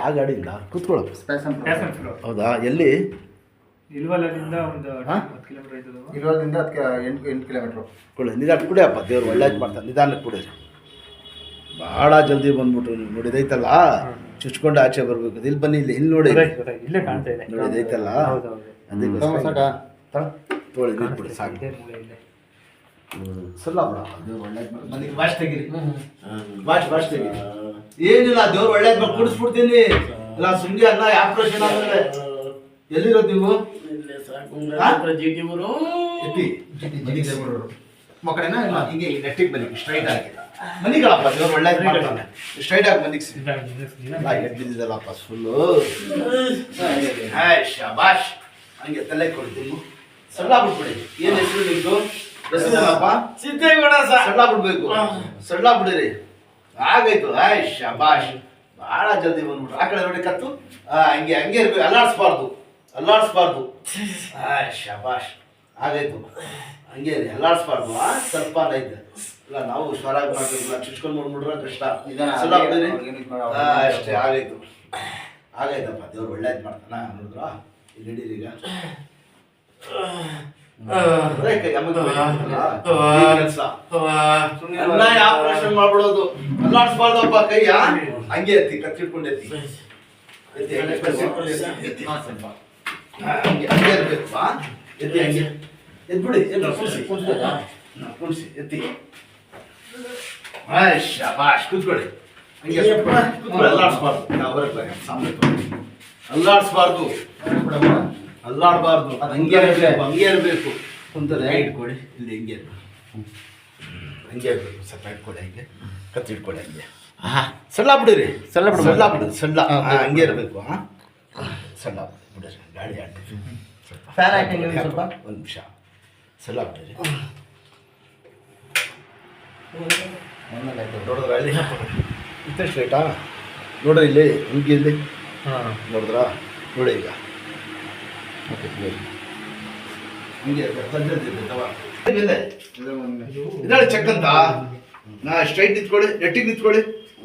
ಆ ಗಾಡಿಯಿಂದ ಕೂತ್ಕೊಳ್ಳಪ್ಪ. Passion pro. ಹೌದಾ? ಎಲ್ಲಿ? ಇಲ್ವಲ್ಲದಿಂದ ಒಂದು 10 ಕಿಲೋಮೀಟರ್ ಆಯ್ತದ. ಇಲ್ವಲ್ಲದಿಂದ 8 ಕಿಲೋಮೀಟ್ರು. ಕೊಡಿ ನಿಧಾನ ಕುಡಿಯಪ್ಪ, ದೇವ್ರು ಒಳ್ಳೇದು ಮಾಡ್ತಾರೆ. ನಿಧಾನಕ್ಕೆ ಕುಡೀರಿ. ಭಾಳ ಜಲ್ದಿ ಬಂದ್ಬಿಟ್ರು. ನೀವು ನೋಡಿದೈತಲ್ಲ, ಚುಚ್ಕೊಂಡು ಆಚೆ ಬರಬೇಕು. ಇಲ್ಲಿ ಬನ್ನಿ, ಇಲ್ಲಿ ನೋಡಿ, ಇಲ್ಲೇ ಕಾಣ್ತಾ ಇದೆ. ನೋಡಿದೈತಲ್ಲ, ಅದಕ್ಕೆ ತೊಳಿ ನೀರು ಕೊಡಿ ಸಾಕು. ಸಲ್ಲ ಮನೆಗೆ ವಾಶ್ ತೆಗೀರಿ. ವಾಶ್ ತೆಗೀರಿ. ಏನಿಲ್ಲ, ದೇವ್ರು ಒಳ್ಳೇದು ಮಾಡಿ ಕುಡಿಸ್ಬಿಡ್ತೀನಿ. ಇಲ್ಲ ಸುಂಗಿ ಅನ್ನ ಆಪರೇಷನ್ ಆದ್ರೆ ಎಲ್ಲಿರೋದು ನೀವು? ಮಕ್ಕಳೇನ ಹಿಂಗೆ ನೆಟ್ಟಿಗೆ ಬನ್ನಿ, ಸ್ಟ್ರೈಟ್ ಆಗಿ ಮನಿಗಳಪ್ಪ. ದೇವ್ರು ಒಳ್ಳೇದು ಮಾಡ್ತಾನೆ. ಸ್ಟ್ರೈಟ್ ಆಗಿ ಮನಿಗೆ ಎದ್ದಿದ್ದಲ್ಲಪ್ಪ ಫುಲ್ಲು. ಶಾಬಾಷ್. ಹಂಗೆ ತಲೆ ಕೊಡ್ತೀನಿ. ಸಣ್ಣ ಬಿಡ್ಬಿಡಿ. ಏನ್ ಹೆಸರು ನಿಮ್ದು? ಹೆಸರಪ್ಪ ಸಿದ್ದೇಗೌಡ ಸರ್. ಸಣ್ಣ ಬಿಡ್ಬೇಕು. ಸಣ್ಣ ಬಿಡಿರಿ. ಆಗಾಯ್ತು. ಶಾಬಾಷ್. ಬಹಳ ಜಲ್ದಿ ಬಂದ್ಬಿಟ್ರು. ಆ ಕಡೆ ನೋಡಿ ಕತ್ತು. ಹಂಗೆ ಹಂಗೆ ಇರ್ಬೇಕು. ಅಲ್ಲಾಡ್ಸ್ಬಾರ್ದು. ಶಾಬಾಷ್. ಆಗಾಯ್ತು. ಹಂಗೆ ರೀ, ಅಲ್ಲಾಡ್ಸ್ಬಾರ್ದು. ಸ್ವಲ್ಪ ಐತೆ. ಇಲ್ಲ ನಾವು ಹುಷಾರಾಗಿ ಮಾಡ್ಬೇಕಿಲ್ಲ. ಚುಚ್ಕೊಂಡು ನೋಡ್ಬಿಟ್ರೆ ಕಷ್ಟ. ಸಣ್ಣ ಬಿಡಿರಿ. ಅಷ್ಟೇ. ಆಗಾಯ್ತಪ್ಪ. ದೇವ್ರು ಒಳ್ಳೇದು ಮಾಡ್ತಾನ. ನೋಡಿದ್ರ ಇಲ್ಲಿ ಹಿಡೀರಿ. ಈಗ ಆಪರೇಷನ್ ಮಾಡ್ಬಿಡೋದು. ಅಲ್ಲಾಡ್ಸ್ಬಾರ್ದಪ್ಪ ಕೈಯ. ಹಂಗೆ ಎತ್ತಿ, ಕತ್ತಿಟ್ಕೊಂಡು ಎತ್ತಿ. ಹಂಗೆ ಇರ್ಬೇಕು. ಎತ್ತಿ ಹಂಗೆ ಎದ್ಬಿಡಿ. ಕುಣಿಸಿ ಎತ್ತಿ. ಶಾಬಾಷ್. ಕೂತ್ಕೊಳ್ಳಿ. ಹಂಗೆ ಅಲ್ಲಾಡ್ಸ್ಬಾರ್ದು. ಅಲ್ಲಾಡಬಾರ್ದು. ಹಂಗೆ ಇರಬೇಕು. ಕುಂತದೆ ಇಟ್ಕೊಡಿ. ಇಲ್ಲಿ ಹಿಂಗೆ ಹಂಗೆ ಇರಬೇಕು. ಸ್ವಲ್ಪ ಇಟ್ಕೊಡಿ. ಹಂಗೆ ಕತ್ತಿ ಇಟ್ಕೊಡಿ. ಹಂಗೆ ಸಣ್ಣ ಬಿಡಿರಿ. ಸಣ್ಣ ಹಂಗೆ ಇರಬೇಕು. ಸಣ್ಣ ಬಿಡಿರಿ. ಗಾಡಿ ಆಡಿ ಸ್ವಲ್ಪ ಒಂದು ನಿಮಿಷ. ಸಣ್ಣ ಬಿಡಿರಿ. ನೋಡಿದ್ರ ಅಲ್ಲಿ ಇಷ್ಟ ರೇಟಾ? ನೋಡ್ರಿ ಇಲ್ಲಿ ಹಿಂಗೆ ಇಲ್ಲಿ ನೋಡಿದ್ರಾ? ನೋಡಿ ಈಗ ಇದಾಳೆ ಚೆಕ್ ಅಂತ. ಸ್ಟ್ರೈಟ್ ನಿಂತ್ಕೊಳ್ಳಿ. ನೆಟ್ಟಿಗೆ ನಿಂತ್ಕೊಳ್ಳಿ.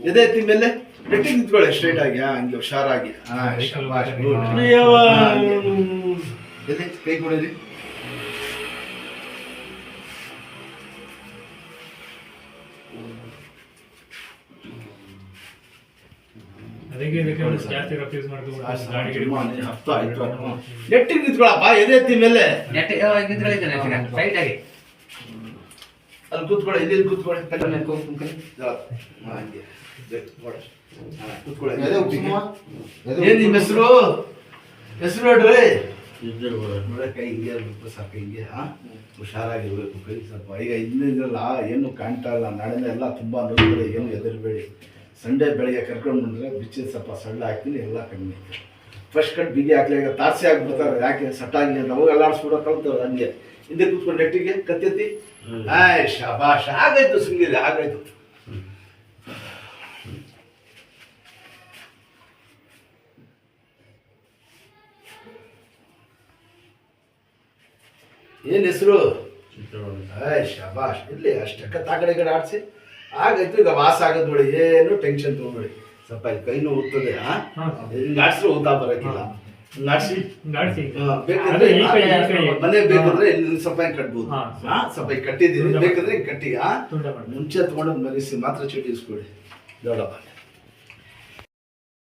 ಎದೆ ಎತ್ತಿ ಮೇಲೆ ನೆಟ್ಟಿಗೆ ನಿಂತ್ಕೊಳ್ಳಿ. ಸ್ಟ್ರೈಟ್ ಆಗಿ ಹಂಗೆ ಹುಷಾರಾಗಿ. ಎದೆ ಕೈ ಕೊಡಿರಿ. ನೆಟ್ಟಿಗೆ ನಿಂತ್ಕೊಳಪ್ಪ. ಎದೆ ಎತ್ತಿ ಮೇಲೆ ಅಲ್ಲಿ ಕೂತ್ಕೊಳ್ಳಿ. ಇಲ್ಲಿ ಕೂತ್ಕೊಳ್ಳಿ. ಏನ್ ನಿಮ್ಮ ಹೆಸರು? ನೋಡ್ರಿ. ಕೈ ಹಿಂಗೆ ಇರ್ಬೇಕು. ಸಾಕು ಹಿಂಗೆ. ಹುಷಾರಾಗಿರ್ಬೇಕು. ಕೈ ಸ್ವಲ್ಪ ಈಗ ಇದ್ರಲ್ಲ ಏನು ಕಾಣ್ತಾ ಇಲ್ಲ. ನಾಳೆಯಿಂದ ಎಲ್ಲ ತುಂಬಾ ನೋಡ್ಕೊಳ್ಳಿ. ಏನು ಹೆದರ್ಬೇಡಿ. ಸಂಡೇ ಬೆಳಗ್ಗೆ ಕರ್ಕೊಂಡು ಬಂದರೆ ಬಿಚ್ಚಿದ ಸ್ವಲ್ಪ ಸಣ್ಣ ಹಾಕ್ತೀನಿ. ಎಲ್ಲ ಕಮ್ಮಿ. ಫಸ್ಟ್ ಕಟ್ ಬಿಗಿ ಹಾಕ್ಲಿ. ಈಗ ತಾಸಿ ಆಗ್ಬಿಡ್ತಾರೆ. ಯಾಕೆ ಸಟ್ಟಾಗಲಿ ಅಂತ ಅವಾಗ ಅಲ್ಲಾಡ್ಸ್ಬಿಡೋ ಕಲ್ತವ್ರು. ಹಂಗೆ ಹಿಂದೆ ಕೂತ್ಕೊಂಡು ನೆಟ್ಟಿಗೆ ಕತ್ತೆತ್ತಿ. ಶಾಬಾಷ್. ಆಗಾಯ್ತು ಸುಂಗಿರಿ. ಆಗಾಯ್ತು. ಏನ್ ಹೆಸರು? ಶಾಬಾಷ್. ಇರ್ಲಿ ಅಷ್ಟೇ. ಆ ಕಡೆ ಆಡಿಸಿ. ಆಗಾಯ್ತು. ಈಗ ವಾಸ ಆಗೋದು ನೋಡಿ. ಏನು ಟೆನ್ಷನ್ ತೊಗೊಂಬೇಡಿ. ಸ್ವಲ್ಪ ಕೈ ನೋವು ಹೋಗ್ತದೆ. ಹಿಂಗೆ ಆಡ್ಸಿದ್ರೆ ಊತ ಬರೋಕ್ಕಿಲ್ಲ. ಆಡಿಸಿ ಬೇಕಂದ್ರೆ ಮನೆ ಬೇಕಂದ್ರೆ ಇಲ್ಲಿ ಸ್ವಲ್ಪ ಕಟ್ಬೋದು. ಸ್ವಲ್ಪ ಕಟ್ಟಿದ್ದೀನಿ. ಬೇಕಂದ್ರೆ ಕಟ್ಟಿ ಮುಂಚೆ ತಗೊಂಡು ಮನಸ್ಸಿ ಮಾತ್ರ ಚೀಟಿ ಇಸ್ಕೊಡಿ. ದೊಡ್ಡಪ್ಪ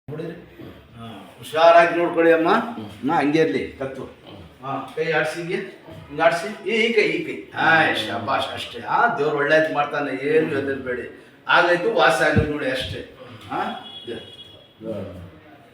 ನೋಡಿರಿ. ಹುಷಾರಾಗಿ ನೋಡ್ಕೊಳ್ಳಿ ಅಮ್ಮ. ಹಂಗೆ ಇರಲಿ ಕತ್ತು. ಕೈ ಆಡಿಸಿ. ಹಿಂಗೆ ಆಡಿಸಿ. ಈ ಕೈ ಶಾಬಾಷ್. ಅಷ್ಟೇ. ದೇವ್ರು ಒಳ್ಳೇದು ಮಾಡ್ತಾನೆ. ಏನು ಹೆದರ್ಬೇಡಿ. ಆಗಾಯ್ತು. ವಾಸ ಆಗೋದು ನೋಡಿ ಅಷ್ಟೇ.